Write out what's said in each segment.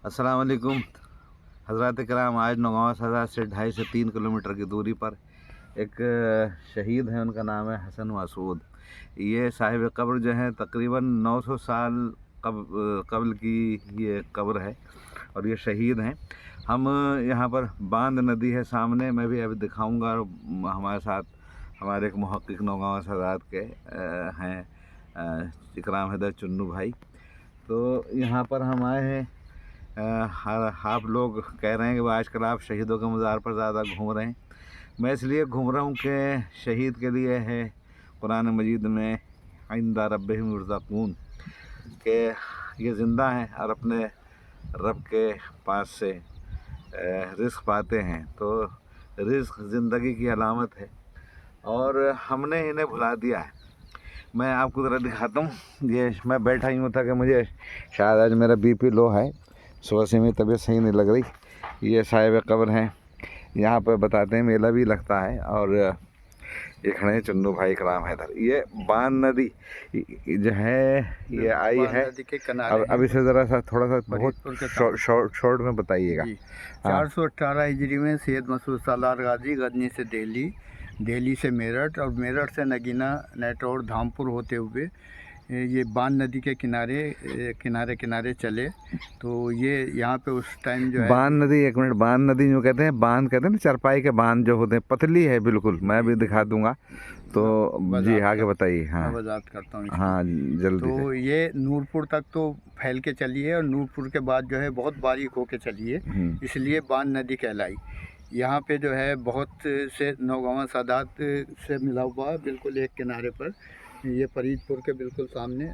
अस्सलाम वालेकुम हज़रात कराम। आज नौगांवा सदर से 2.5 से 3 किलोमीटर की दूरी पर एक शहीद हैं, उनका नाम है हसन मासूद। ये साहिब कब्र जो है तकरीबन 900 साल कब्ल की ये कब्र है और ये शहीद हैं। हम यहाँ पर बांद नदी है सामने, मैं भी अभी दिखाऊंगा। हमारे साथ हमारे एक मुहक्किक नौगांवा सदात के हैं इकराम हैदर चुन्नू भाई। तो यहाँ पर हम आए हैं। आप लोग कह रहे हैं कि आजकल आप शहीदों के मज़ार पर ज़्यादा घूम रहे हैं। मैं इसलिए घूम रहा हूँ कि शहीद के लिए है कुरान मजीद में इंदा रब्बिहिम युरज़क़ून के ये ज़िंदा हैं और अपने रब के पास से रिज़्क़ पाते हैं। तो रिज़्क़ ज़िंदगी की अलामत है और हमने इन्हें भुला दिया है। मैं आपको ज़रा दिखाता हूँ। ये मैं बैठा ही हूँ था कि मुझे शायद आज मेरा बीपी लो है, सुबह से मेरी तबीयत सही नहीं लग रही। ये साहिब कब्र हैं, यहाँ पर बताते हैं मेला भी लगता है। और ये खड़े हैं चुन्नू भाई इकराम हैदर। ये बांद नदी जो है ये आई है और अभी से ज़रा सा थोड़ा सा बहुत शॉर्ट में बताइएगा। 418 हिजरी में सैयद मसूद सालार गाजी गजनी से दिल्ली से मेरठ और मेरठ से नगीना नेटौर धामपुर होते हुए ये बांद नदी के किनारे चले। तो ये यहाँ पे उस टाइम जो है बांद नदी, एक मिनट, बांद नदी जो कहते हैं, बांद कहते हैं ना चारपाई के बांध जो होते हैं, पतली है बिल्कुल, मैं भी दिखा दूंगा। तो जी आगे बताइए। हाँ वजाहत करता हूँ। हाँ जल्दी। तो ये नूरपुर तक तो फैल के चली है और नूरपुर के बाद जो है बहुत बारीक होके चली है, इसलिए बांद नदी कहलाई। यहाँ पे जो है बहुत से नौगांवा सादात से मिला हुआ है बिल्कुल एक किनारे पर। ये फरीदपुर के बिल्कुल सामने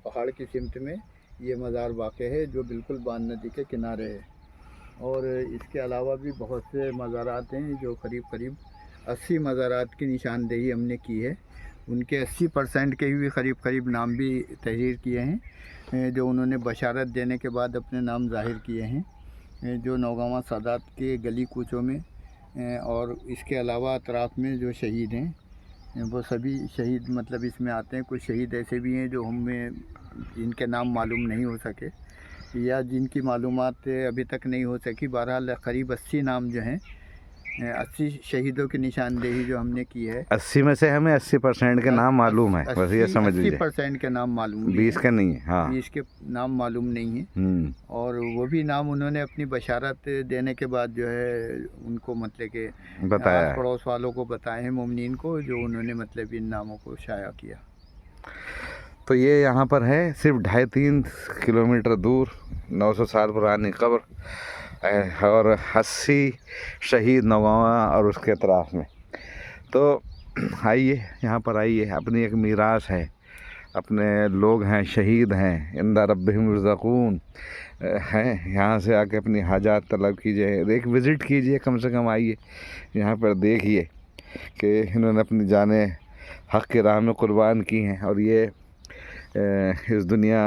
पहाड़ की सिमत में ये मज़ार वाक़े है जो बिल्कुल बांद नदी के किनारे है। और इसके अलावा भी बहुत से मज़ारात हैं जो करीब 80 मज़ारात की निशानदेही हमने की है। उनके 80% के भी करीब नाम भी तहरीर किए हैं जो उन्होंने बशारत देने के बाद अपने नाम ज़ाहिर किए हैं जो नौगांवा सादात के गली कूचों में और इसके अलावा अतराफ़ में जो शहीद हैं वो सभी शहीद मतलब इसमें आते हैं। कुछ शहीद ऐसे भी हैं जो हमें जिनके नाम मालूम नहीं हो सके या जिनकी मालूमात अभी तक नहीं हो सकी। बहरहाल करीब 80 नाम जो हैं 80 शहीदों की निशानदेही जो हमने की है। 80 में से हमें 80% के नाम मालूम है, बस ये समझ लीजिए। 80% के नाम मालूम, 20 के नहीं है। हाँ 20 के नाम मालूम नहीं है। और वो भी नाम उन्होंने अपनी बशारत देने के बाद जो है उनको मतलब के बताया, पड़ोस वालों को बताए हैं, मोमिनीन को, जो उन्होंने मतलब इन नामों को शाया किया। तो ये यहाँ पर है सिर्फ 2.5-3 किलोमीटर दूर 900 साल पुरानी कब्र और 80 शहीद नौगांवा और उसके अतराफ़ में। तो आइए यहाँ पर आइए, अपनी एक मीरास है, अपने लोग हैं, शहीद हैं, इंदा रब्बिहिम युरज़क़ून हैं। यहाँ से आके अपनी हाजात तलब कीजिए, एक विज़िट कीजिए, कम से कम आइए यहाँ पर, देखिए कि इन्होंने अपनी जानें हक़ की राह में कुर्बान की हैं और ये इस दुनिया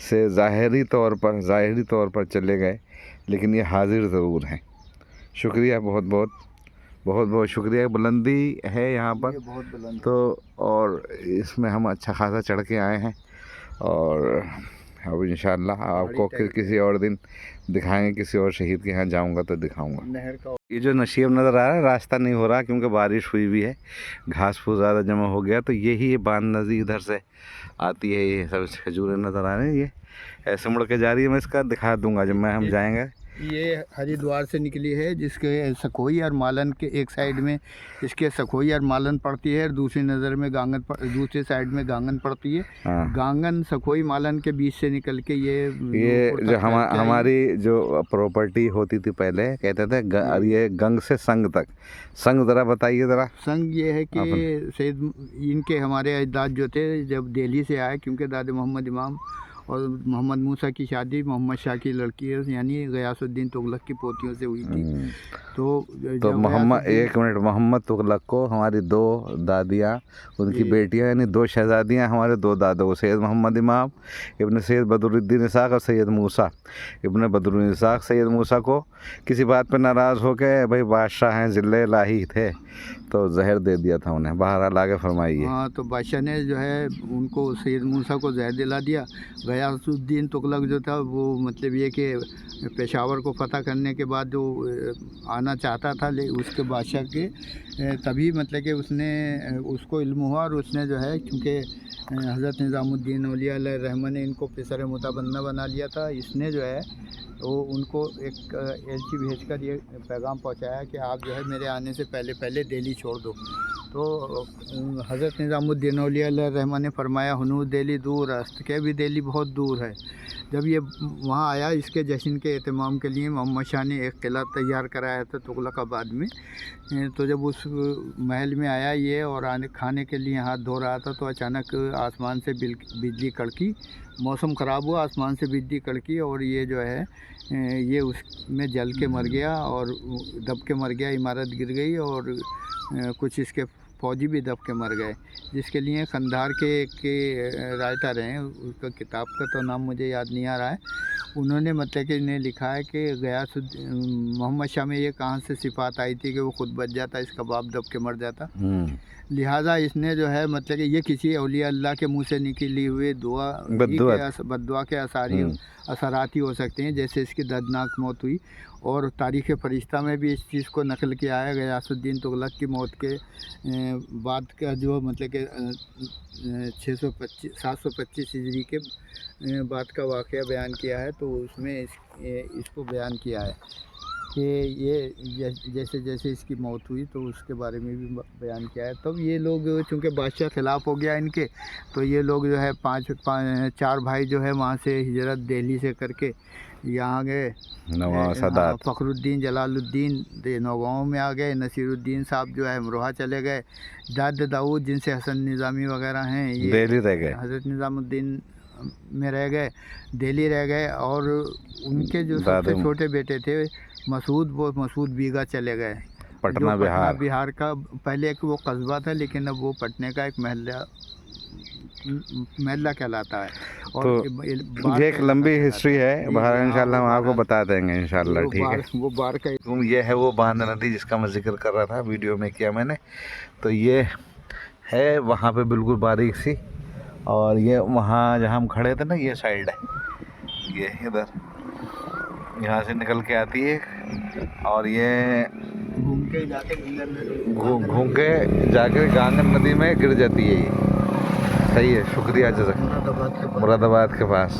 से ज़ाहिरी तौर पर चले गए, लेकिन ये हाजिर ज़रूर हैं। शुक्रिया, बहुत शुक्रिया। बुलंदी है यहाँ पर तो, और इसमें हम अच्छा खासा चढ़ के आए हैं और अब इंशाअल्लाह आपको फिर किसी और दिन दिखाएंगे, किसी और शहीद के यहाँ जाऊँगा तो दिखाऊँगा। ये जो नशीब नज़र आ रहा है, रास्ता नहीं हो रहा क्योंकि बारिश हुई भी है, घास फूस ज़्यादा जमा हो गया। तो यही ये बांद नदी इधर से आती है, ये सब खजूरें नज़र आ रहे हैं, ये ऐसे मुड़ के जा रही है। मैं इसका दिखा दूंगा जब हम जाएंगे। ये हरिद्वार से निकली है, जिसके सखोई और मालन के एक साइड में इसके सखोई और मालन पड़ती है और दूसरी नज़र में दूसरे साइड में गांगन पड़ती है। गांगन सखोई मालन के बीच से निकल के ये जो हमारी जो प्रॉपर्टी होती थी पहले, कहते थे ये गंग से संग तक। संग ज़रा बताइए ज़रा। संग ये है कि सैयद इनके हमारे अजदाद जो थे जब दिल्ली से आए, क्योंकि दादा मोहम्मद इमाम और मोहम्मद मूसा की शादी मोहम्मद शाह की लड़की यानी गयासुद्दीन तुगलक की पोतियों से हुई थी। तो मोहम्मद, एक मिनट, मोहम्मद तुगलक को हमारी 2 दादियाँ, उनकी बेटियाँ यानी 2 शहजादियाँ, हमारे 2 दादों, सैयद मोहम्मद इमाम इब्न सैयद बदरुद्दीन इसाक और सैयद मूसा इब्न बदरुद्दीन इसाक। सैयद मूसा को किसी बात पर नाराज़ हो के, भाई बादशाह हैं, ज़िले इलाही थे, तो जहर दे दिया था उन्हें। बहरहाल आगे फरमाइए। हाँ, तो बादशाह ने जो है उनको सैयद मूसा को जहर दिला दिया। गयासुद्दीन तुगलक जो था वो मतलब ये कि पेशावर को फ़तह करने के बाद जो आना चाहता था, ले उसके बादशाह के तभी मतलब कि उसने उसको इल्म हुआ और उसने जो है क्योंकि हज़रत निज़ामुद्दीन औलिया रहमान ने इनको पेशर मुतबन्ना बना लिया था, इसने जो है वो उनको एक एलची भेजकर ये पैगाम पहुंचाया कि आप जो है मेरे आने से पहले पहले दिल्ली छोड़ दो। तो हज़रत निज़ामुद्दीन औलिया रहमान ने फरमाया हुनूर दिल्ली दूर अस्त के भी दिल्ली बहुत दूर है। जब ये वहाँ आया, इसके जश्न के एहतमाम के लिए मोहम्मद शाह ने एक किला तैयार कराया था तुगलकाबाद में। तो जब उस महल में आया ये और खाने के लिए हाथ धो रहा था तो अचानक आसमान से बिजली कड़की। मौसम ख़राब हुआ, आसमान से बिजली कड़की और ये जो है ये उसमें जल के मर गया और दब के मर गया, इमारत गिर गई और कुछ इसके फ़ौजी भी दब के मर गए। जिसके लिए खंदार के राइटर हैं, उसका किताब का तो नाम मुझे याद नहीं आ रहा है, उन्होंने मतलब कि इन्हें लिखा है कि मोहम्मद शाह में ये कहाँ से सिफात आई थी कि वो खुद बच जाता, इसका बाप दब के मर जाता। लिहाजा इसने जो है मतलब कि ये किसी औलिया अल्लाह के मुंह से निकली हुई बद्दुआ के असरात ही हो सकते हैं, जैसे इसकी दर्दनाक मौत हुई। और तारीख़ फ़रिश्ता में भी इस चीज़ को नकल किया है। गयासुद्दीन तुगलक की मौत के बाद का जो मतलब कि 725 हिजरी के बाद का वाक़या बयान किया है, तो उसमें इसको बयान किया है कि ये जैसे जैसे इसकी मौत हुई तो उसके बारे में भी बयान किया है। तब ये लोग चूँकि बादशाह ख़िलाफ़ हो गया इनके, तो ये लोग जो है 4 भाई जो है वहाँ से हिजरत दिल्ली से करके यहाँ गए। फ़खरुद्दीन जलालुद्दीन नौगांव में आ गए। नसीरुद्दीन साहब जो है अमरोहा चले गए। दाऊद जिनसे हसन निज़ामी वगैरह हैं ये दिल्ली रह गए, हज़रत निज़ामुद्दीन में रह गए, दिल्ली रह गए। और उनके जो सबसे छोटे बेटे थे मसूद, वो मसूद बीगा चले गए पटना बिहार का। पहले एक वो कस्बा था लेकिन अब वो पटने का एक महल्ला कहलाता है। और तो ये एक लंबी हिस्ट्री है, बाहर इंशाल्लाह हम आपको बता देंगे इंशाल्लाह। ठीक है, वो बार का ये है वो बांध नदी जिसका मैं जिक्र कर रहा था, वीडियो में किया मैंने। तो ये है वहाँ पे बिल्कुल बारीक सी, और ये वहाँ जहाँ हम खड़े थे ना, ये साइड है, ये इधर यहाँ से निकल के आती है और ये घूम के जाके गांगन नदी में गिर जाती है। ये सही है, शुक्रिया जज़ाक। मुरादाबाद के पास।